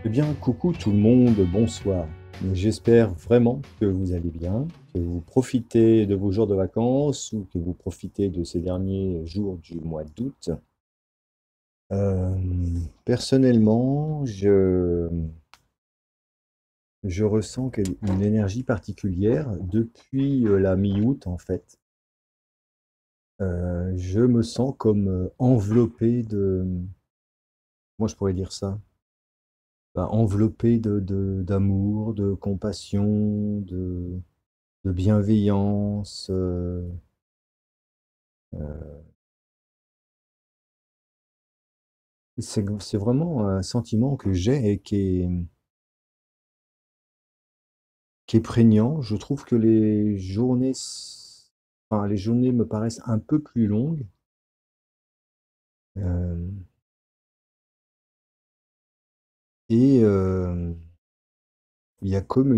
Eh bien, coucou tout le monde, bonsoir. J'espère vraiment que vous allez bien, que vous profitez de vos jours de vacances ou que vous profitez de ces derniers jours du mois d'août. Euh, Personnellement, je ressens une énergie particulière depuis la mi-août en fait. Je me sens comme enveloppé de, moi je pourrais dire ça, enveloppé d'amour, de compassion, de bienveillance. Euh, c'est vraiment un sentiment que j'ai et qui est prégnant. Je trouve que les journées me paraissent un peu plus longues. euh, et il y a comme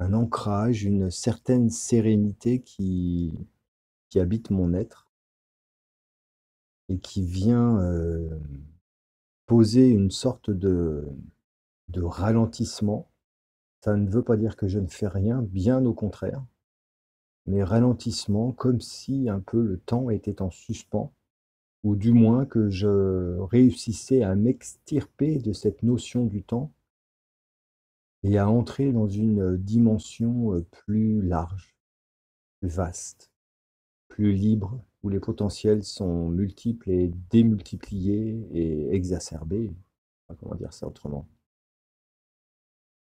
un ancrage, une certaine sérénité qui habite mon être et qui vient poser une sorte de ralentissement. Ça ne veut pas dire que je ne fais rien, bien au contraire, mais ralentissement, comme si un peu le temps était en suspens, ou du moins que je réussissais à m'extirper de cette notion du temps et à entrer dans une dimension plus large, plus vaste, plus libre, où les potentiels sont multiples et démultipliés et exacerbés. Comment dire ça autrement?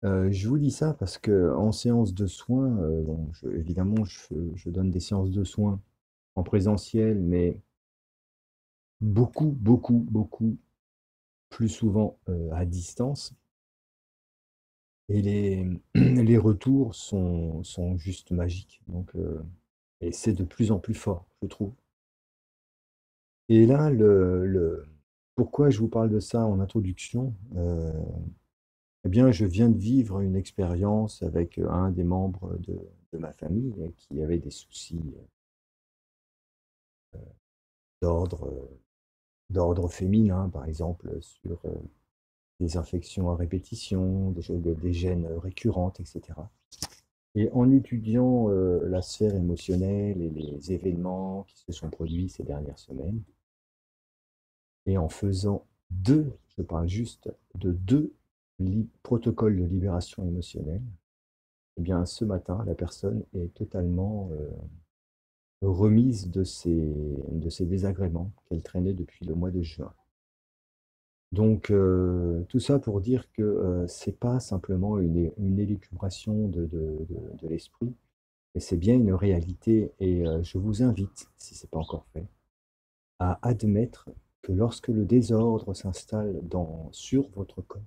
Je vous dis ça parce que en séance de soins, bon, évidemment, je donne des séances de soins en présentiel, mais beaucoup, beaucoup, beaucoup plus souvent à distance. Et les retours sont juste magiques. Donc, et c'est de plus en plus fort, je trouve. Et là, pourquoi je vous parle de ça en introduction? Eh bien, je viens de vivre une expérience avec un des membres de ma famille qui avait des soucis d'ordre d'ordre féminin, par exemple, sur des infections à répétition, des gènes récurrentes, etc. Et en étudiant la sphère émotionnelle et les événements qui se sont produits ces dernières semaines, et en faisant je parle juste de deux protocoles de libération émotionnelle, eh bien ce matin, la personne est totalement remise de ces désagréments qu'elle traînait depuis le mois de juin. Donc, tout ça pour dire que c'est pas simplement une élucubration de l'esprit, mais c'est bien une réalité. Et je vous invite, si ce n'est pas encore fait, à admettre que lorsque le désordre s'installe sur votre corps,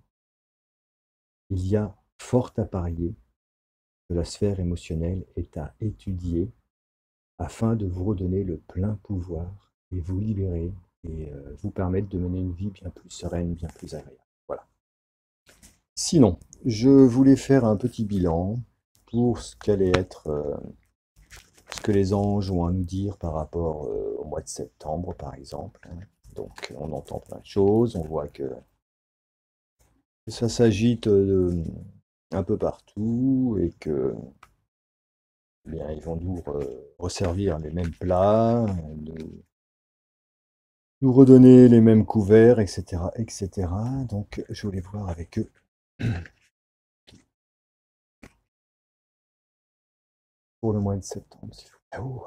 il y a fort à parier que la sphère émotionnelle est à étudier afin de vous redonner le plein pouvoir et vous libérer et vous permettre de mener une vie bien plus sereine, bien plus agréable. Voilà. Sinon, je voulais faire un petit bilan pour ce qu'allait être ce que les anges ont à nous dire par rapport au mois de septembre, par exemple. Donc, on entend plein de choses, on voit que ça s'agite un peu partout et que, eh bien, ils vont nous resservir les mêmes plats, nous redonner les mêmes couverts, etc., etc. Donc, je voulais voir avec eux pour le mois de septembre, s'il vous plaît. Oh,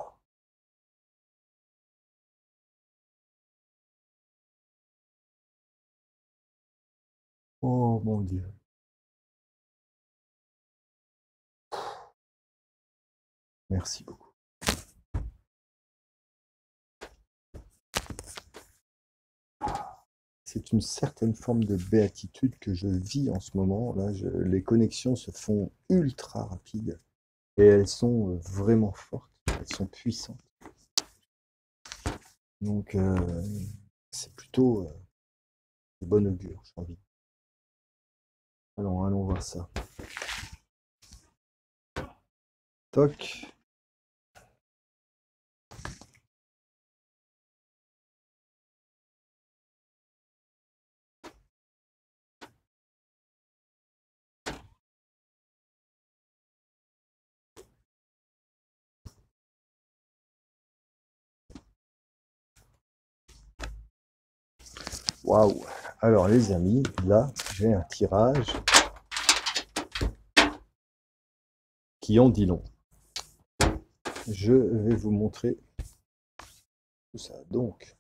oh mon Dieu. Merci beaucoup. C'est une certaine forme de béatitude que je vis en ce moment. Là, les connexions se font ultra rapides et elles sont vraiment fortes, elles sont puissantes. Donc, c'est plutôt de bon augure, j'ai envie. Alors, allons voir ça. Toc. Waouh! Alors les amis, là, j'ai un tirage qui en dit long. Je vais vous montrer tout ça. Donc,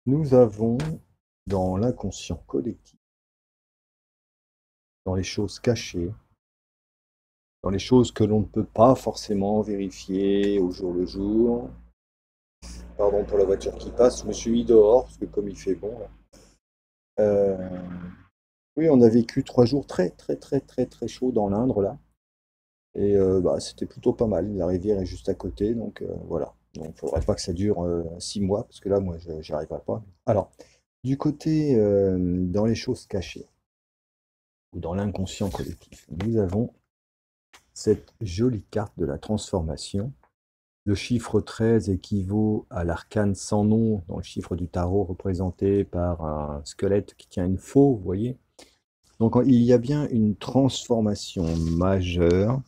nous avons dans l'inconscient collectif, dans les choses cachées, dans les choses que l'on ne peut pas forcément vérifier au jour le jour. Pardon pour la voiture qui passe, je me suis mis dehors parce que comme il fait bon là. Oui, on a vécu 3 jours très très très très très chauds dans l'Indre là. Et bah, c'était plutôt pas mal. La rivière est juste à côté, donc voilà. Donc il ne faudrait pas que ça dure 6 mois, parce que là, moi, j'y arriverai pas. Alors, du côté dans les choses cachées, ou dans l'inconscient collectif, nous avons cette jolie carte de la transformation. Le chiffre 13 équivaut à l'arcane sans nom, dans le chiffre du tarot représenté par un squelette qui tient une faux, vous voyez. Donc il y a bien une transformation majeure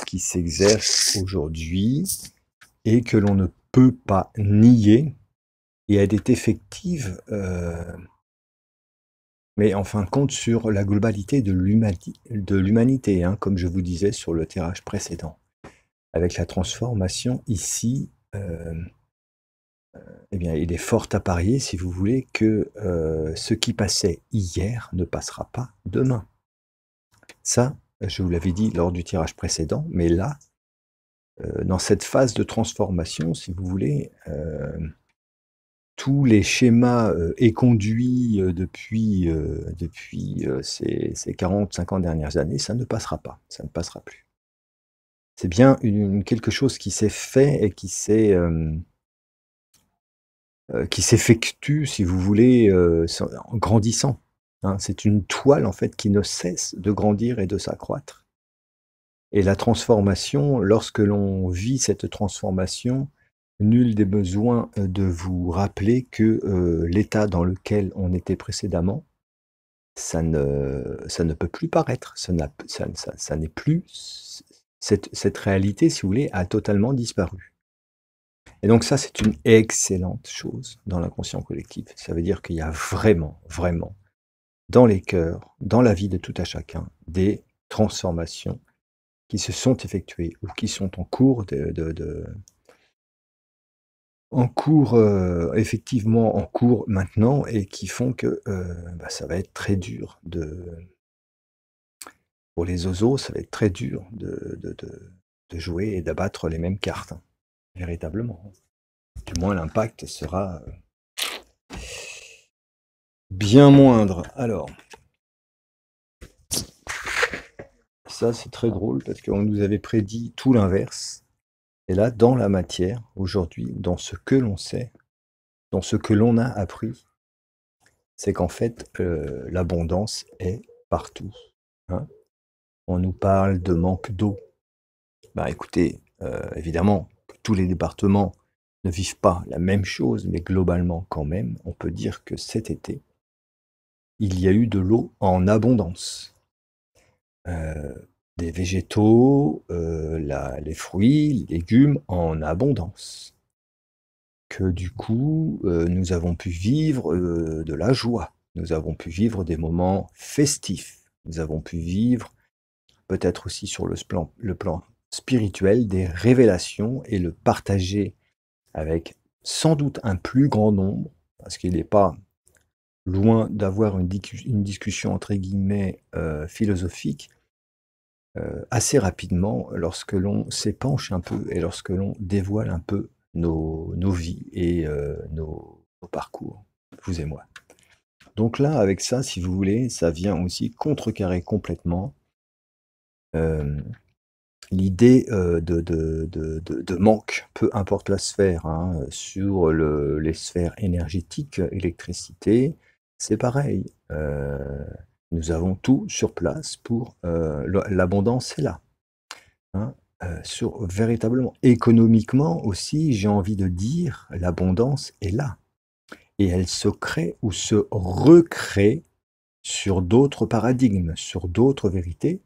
qui s'exerce aujourd'hui et que l'on ne peut pas nier, et elle est effective, mais en fin de compte sur la globalité de l'humanité, hein, comme je vous disais sur le tirage précédent. Avec la transformation ici, eh bien, il est fort à parier, si vous voulez, que ce qui passait hier ne passera pas demain. Ça, je vous l'avais dit lors du tirage précédent, mais là, dans cette phase de transformation, si vous voulez, tous les schémas éconduits depuis ces 40-50 dernières années, ça ne passera pas, ça ne passera plus. C'est bien quelque chose qui s'est fait et qui s'effectue, si vous voulez, en grandissant. Hein. C'est une toile en fait qui ne cesse de grandir et de s'accroître. Et la transformation, lorsque l'on vit cette transformation, nul n'est besoin de vous rappeler que l'état dans lequel on était précédemment, ça ne peut plus paraître, ça n'est plus, cette réalité, si vous voulez, a totalement disparu. Et donc ça, c'est une excellente chose dans l'inconscient collectif. Ça veut dire qu'il y a vraiment, vraiment, dans les cœurs, dans la vie de tout à chacun, des transformations qui se sont effectuées ou qui sont en cours effectivement en cours maintenant, et qui font que ça va être très dur pour les oiseaux, ça va être très dur de jouer et d'abattre les mêmes cartes, hein, véritablement. Du moins, l'impact sera bien moindre. Alors, ça c'est très drôle parce qu'on nous avait prédit tout l'inverse. Et là, dans la matière, aujourd'hui, dans ce que l'on sait, dans ce que l'on a appris, c'est qu'en fait, l'abondance est partout. Hein. On nous parle de manque d'eau. Bah écoutez, évidemment, tous les départements ne vivent pas la même chose, mais globalement quand même, on peut dire que cet été, il y a eu de l'eau en abondance. Des végétaux, les fruits, les légumes en abondance. Que du coup, nous avons pu vivre de la joie, nous avons pu vivre des moments festifs, nous avons pu vivre peut-être aussi sur le plan spirituel des révélations et le partager avec sans doute un plus grand nombre, parce qu'il n'est pas loin d'avoir une discussion entre guillemets philosophique assez rapidement lorsque l'on s'épanche un peu et lorsque l'on dévoile un peu nos vies et nos parcours, vous et moi. Donc là, avec ça, si vous voulez, ça vient aussi contrecarrer complètement l'idée de manque, peu importe la sphère, hein, sur les sphères énergétiques, électricité, c'est pareil. Nous avons tout sur place pour l'abondance est là. Hein, véritablement, économiquement aussi, j'ai envie de dire, l'abondance est là. Et elle se crée ou se recrée sur d'autres paradigmes, sur d'autres vérités,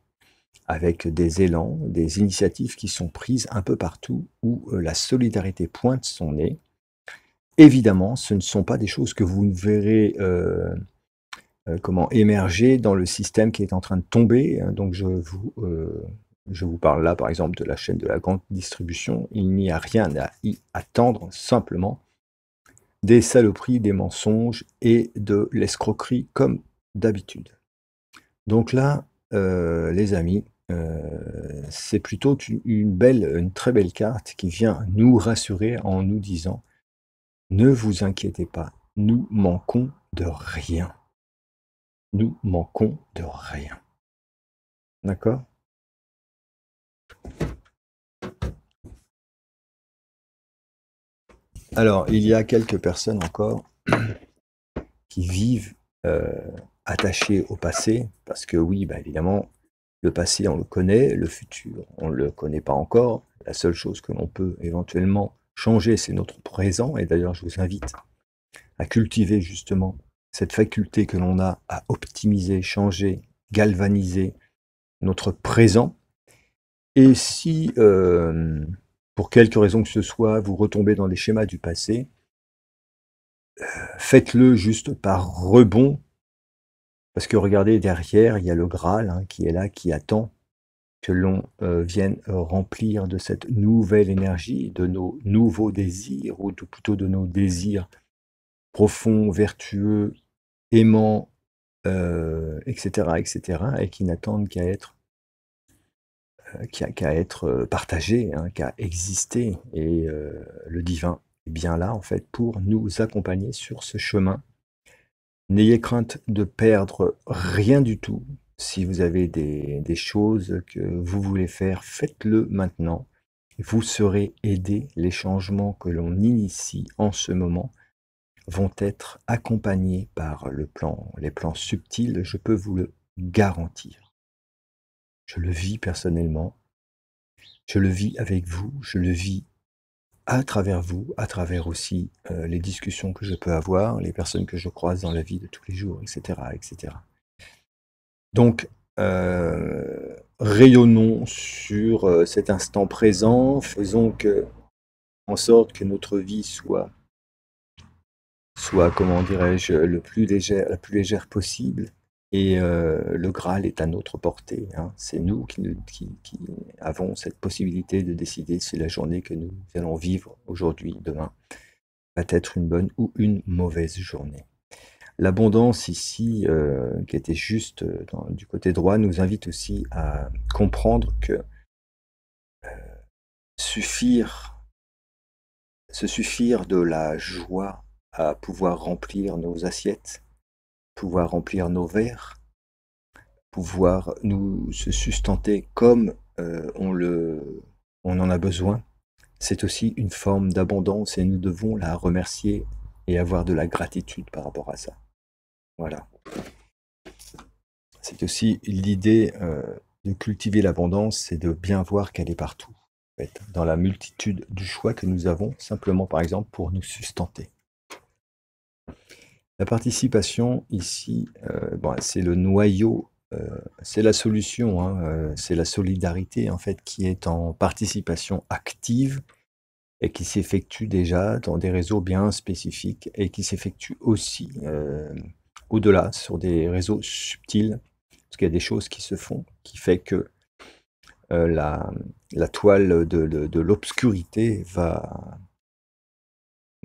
avec des élans, des initiatives qui sont prises un peu partout où la solidarité pointe son nez. évidemment, ce ne sont pas des choses que vous ne verrez comment émerger dans le système qui est en train de tomber. Donc je vous parle là, par exemple, de la chaîne de la grande distribution. Il n'y a rien à y attendre, simplement des saloperies, des mensonges et de l'escroquerie comme d'habitude. Donc là, les amis, c'est plutôt une très belle carte qui vient nous rassurer en nous disant: ne vous inquiétez pas, nous manquons de rien. Nous manquons de rien. D'accord? Alors, il y a quelques personnes encore qui vivent attachées au passé, parce que oui, bah, évidemment, le passé, on le connaît, le futur, on ne le connaît pas encore. La seule chose que l'on peut éventuellement changer, c'est notre présent. Et d'ailleurs, je vous invite à cultiver justement cette faculté que l'on a à optimiser, changer, galvaniser notre présent. Et si, pour quelque raison que ce soit, vous retombez dans les schémas du passé, faites-le juste par rebond, parce que regardez, derrière, il y a le Graal qui est là, qui attend que l'on vienne remplir de cette nouvelle énergie, de nos nouveaux désirs, ou plutôt de nos désirs profonds, vertueux, aimants, etc., etc., et qui n'attendent qu'à être, partagés, qu'à exister. Et le divin est bien là, en fait, pour nous accompagner sur ce chemin. N'ayez crainte de perdre rien du tout. Si vous avez des choses que vous voulez faire, faites-le maintenant. Vous serez aidé. Les changements que l'on initie en ce moment vont être accompagnés par les plans subtils, je peux vous le garantir. Je le vis personnellement, je le vis avec vous, je le vis à travers vous, à travers aussi les discussions que je peux avoir, les personnes que je croise dans la vie de tous les jours, etc., etc. Donc, rayonnons sur cet instant présent, faisons en sorte que notre vie soit, comment dirais-je, la plus légère possible. Et le Graal est à notre portée. C'est nous qui avons cette possibilité de décider si la journée que nous allons vivre aujourd'hui, demain, va être une bonne ou une mauvaise journée. L'abondance ici, qui était juste du côté droit, nous invite aussi à comprendre que se suffire de la joie à pouvoir remplir nos assiettes, pouvoir remplir nos verres, pouvoir nous se sustenter comme on en a besoin, c'est aussi une forme d'abondance et nous devons la remercier et avoir de la gratitude par rapport à ça. Voilà. C'est aussi l'idée de cultiver l'abondance, c'est de bien voir qu'elle est partout, en fait, dans la multitude du choix que nous avons, simplement par exemple pour nous sustenter. La participation ici, c'est le noyau, c'est la solution, c'est la solidarité en fait qui est en participation active et qui s'effectue déjà dans des réseaux bien spécifiques et qui s'effectue aussi au-delà sur des réseaux subtils, parce qu'il y a des choses qui se font, qui fait que la toile de l'obscurité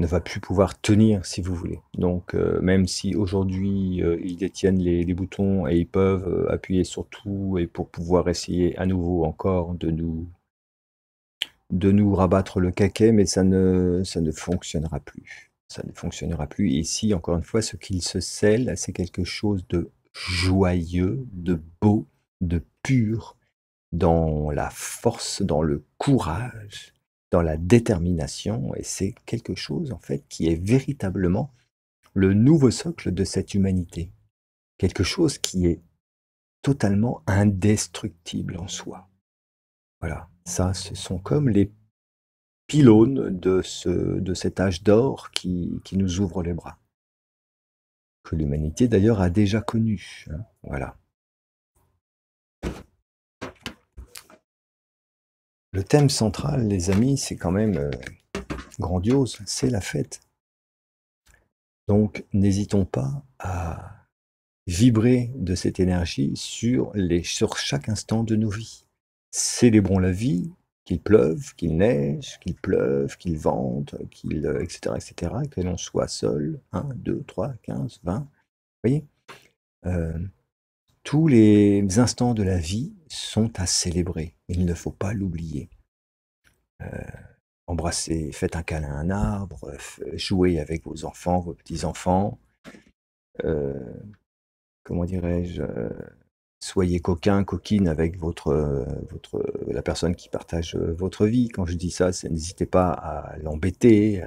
ne va plus pouvoir tenir, si vous voulez. Donc, même si aujourd'hui, ils détiennent les boutons et ils peuvent appuyer sur tout et pour pouvoir essayer à nouveau encore de nous rabattre le caquet, mais ça ne fonctionnera plus. Ça ne fonctionnera plus. Et ici, encore une fois, ce qu'il se scelle, c'est quelque chose de joyeux, de beau, de pur, dans la force, dans le courage, dans la détermination. Et c'est quelque chose, en fait, qui est véritablement le nouveau socle de cette humanité. Quelque chose qui est totalement indestructible en soi. Voilà, ça, ce sont comme les pylônes de cet âge d'or qui nous ouvre les bras. Que l'humanité d'ailleurs a déjà connu. Voilà. Le thème central, les amis, c'est quand même grandiose, c'est la fête. Donc, n'hésitons pas à vibrer de cette énergie sur chaque instant de nos vies. Célébrons la vie, qu'il pleuve, qu'il neige, qu'il pleuve, qu'il vente, etc., etc., que l'on soit seul, 1, 2, 3, 15, 20. Vous voyez, tous les instants de la vie sont à célébrer. Il ne faut pas l'oublier. Embrassez, faites un câlin à un arbre, jouez avec vos enfants, vos petits-enfants. Comment dirais-je, soyez coquin, coquine avec la personne qui partage votre vie. Quand je dis ça, n'hésitez pas à l'embêter,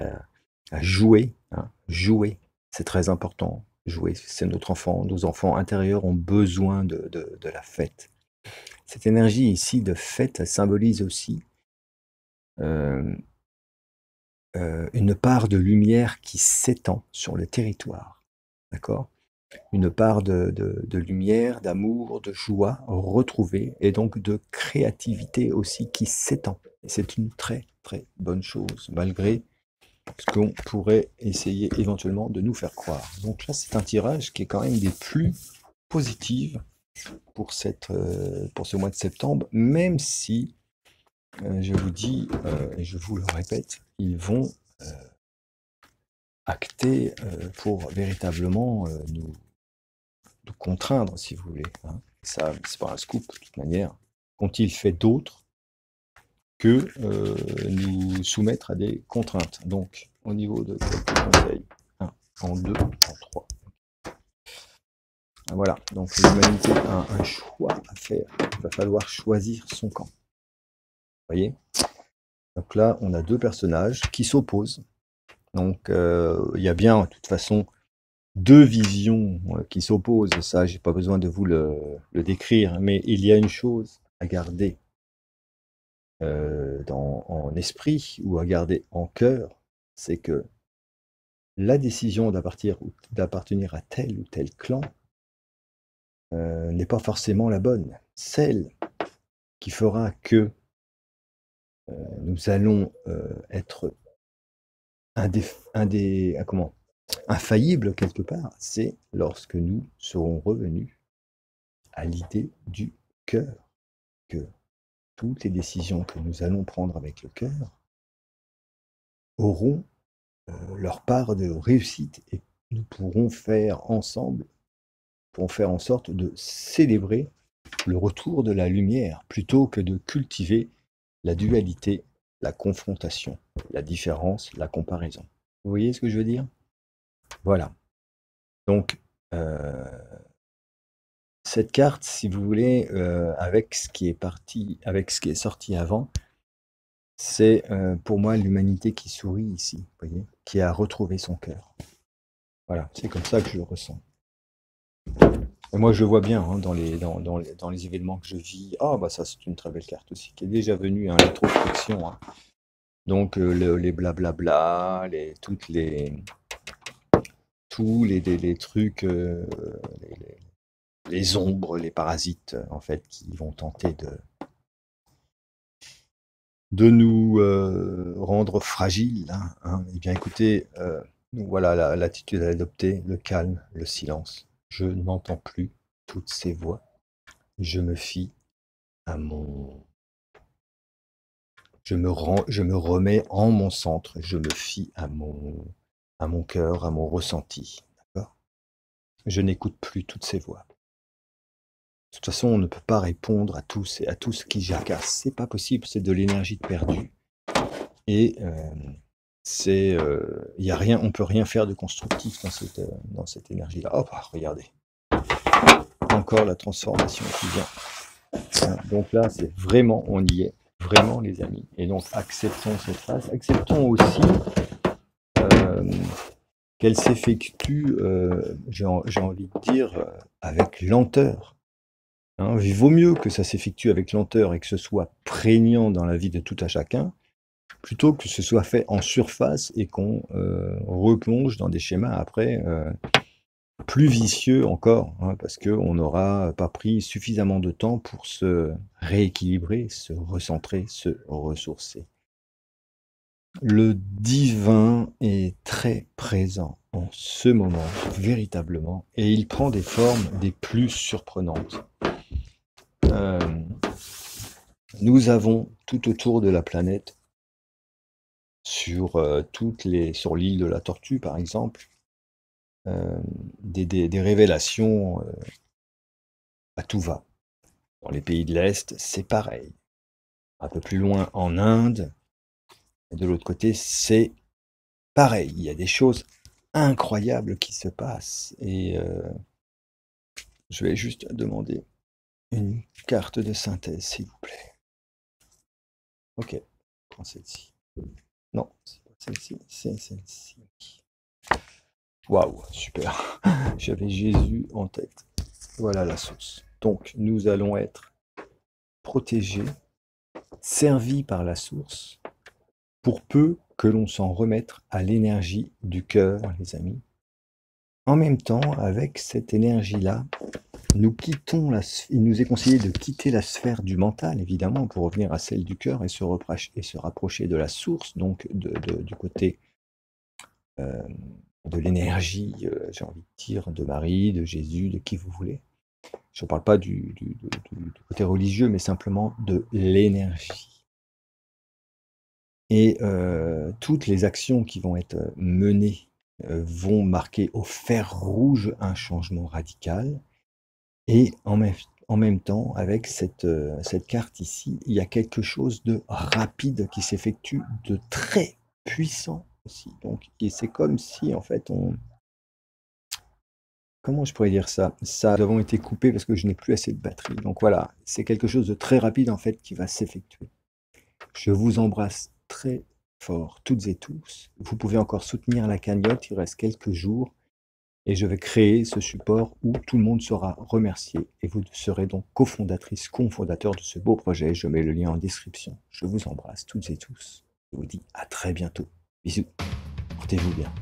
à jouer, hein. Jouer, c'est très important. Jouer, c'est notre enfant. Nos enfants intérieurs ont besoin de la fête. Cette énergie ici de fête, elle symbolise aussi une part de lumière qui s'étend sur le territoire. D'accord ? Une part de lumière, d'amour, de joie retrouvée, et donc de créativité aussi qui s'étend. Et c'est une très très bonne chose, malgré ce qu'on pourrait essayer éventuellement de nous faire croire. Donc là, c'est un tirage qui est quand même des plus positifs pour ce mois de septembre, même si, je vous dis, et je vous le répète, ils vont acter pour véritablement nous contraindre, si vous voulez, hein. Ça, c'est pas un scoop, de toute manière. Qu'ont-ils fait d'autre que nous soumettre à des contraintes? Donc, au niveau de quelques conseils, 1, en 2, en 3. Voilà, donc l'humanité a un choix à faire. Il va falloir choisir son camp. Vous voyez? Donc là, on a deux personnages qui s'opposent. Donc, il y a bien, de toute façon, deux visions qui s'opposent. Ça, j'ai pas besoin de vous le décrire, mais il y a une chose à garder en esprit ou à garder en cœur, c'est que la décision d'appartenir à tel ou tel clan n'est pas forcément la bonne. Celle qui fera que nous allons être infaillibles quelque part, c'est lorsque nous serons revenus à l'idée du cœur, que toutes les décisions que nous allons prendre avec le cœur auront leur part de réussite, et nous pourrons faire ensemble, en sorte de célébrer le retour de la lumière, plutôt que de cultiver la dualité, la confrontation, la différence, la comparaison. Vous voyez ce que je veux dire? Voilà. Donc, cette carte, si vous voulez, avec ce qui est sorti avant, c'est pour moi l'humanité qui sourit ici, vous voyez, qui a retrouvé son cœur. Voilà, c'est comme ça que je le ressens. Et moi, je le vois bien hein, dans les événements que je vis. Ah, bah ça, c'est une très belle carte aussi, qui est déjà venue, hein, l'introspection. Hein. Donc, les blablabla, tous les trucs, les ombres, les parasites, en fait, qui vont tenter de nous rendre fragiles. Hein. Eh bien, écoutez, voilà l'attitude à adopter, le calme, le silence. Je n'entends plus toutes ces voix. Je me fie à mon... Je me remets en mon centre. Je me fie à mon cœur, à mon ressenti. D'accord ? Je n'écoute plus toutes ces voix. De toute façon, on ne peut pas répondre à tout ce qui jacasse. C'est pas possible, c'est de l'énergie perdue. Et y a rien, on peut rien faire de constructif dans cette énergie-là. Hop, regardez. Encore la transformation qui vient. Donc là, c'est vraiment, on y est, vraiment les amis. Et donc, acceptons cette phase. Acceptons aussi qu'elle s'effectue, j'ai envie de dire, avec lenteur. Hein, il vaut mieux que ça s'effectue avec lenteur et que ce soit prégnant dans la vie de tout à chacun, plutôt que ce soit fait en surface et qu'on replonge dans des schémas après plus vicieux encore, hein, parce qu'on n'aura pas pris suffisamment de temps pour se rééquilibrer, se recentrer, se ressourcer. Le divin est très présent en ce moment, véritablement, et il prend des formes des plus surprenantes. Nous avons tout autour de la planète, sur sur l'île de la Tortue par exemple, des révélations à tout va. Dans les pays de l'Est, c'est pareil. Un peu plus loin en Inde, et de l'autre côté, c'est pareil. Il y a des choses incroyables qui se passent. Et je vais juste demander une carte de synthèse, s'il vous plaît. Ok, prends celle-ci. Non, c'est pas celle-ci, c'est celle-ci. Waouh, super. J'avais Jésus en tête. Voilà la source. Donc, nous allons être protégés, servis par la source, pour peu que l'on s'en remette à l'énergie du cœur, les amis. En même temps, avec cette énergie-là, il nous est conseillé de quitter la sphère du mental, évidemment, pour revenir à celle du cœur et se rapprocher de la source, donc du côté de l'énergie, j'ai envie de dire, de Marie, de Jésus, de qui vous voulez. Je ne parle pas du côté religieux, mais simplement de l'énergie. Et toutes les actions qui vont être menées vont marquer au fer rouge un changement radical. Et en même temps, avec cette carte ici, il y a quelque chose de rapide qui s'effectue, de très puissant aussi. Donc, et c'est comme si, en fait, comment je pourrais dire ça? Nous avons été coupés parce que je n'ai plus assez de batterie. Donc voilà, c'est quelque chose de très rapide, en fait, qui va s'effectuer. Je vous embrasse très fort, toutes et tous. Vous pouvez encore soutenir la cagnotte, il reste quelques jours. Et je vais créer ce support où tout le monde sera remercié. Et vous serez donc cofondatrice, cofondateur de ce beau projet. Je mets le lien en description. Je vous embrasse toutes et tous. Je vous dis à très bientôt. Bisous. Portez-vous bien.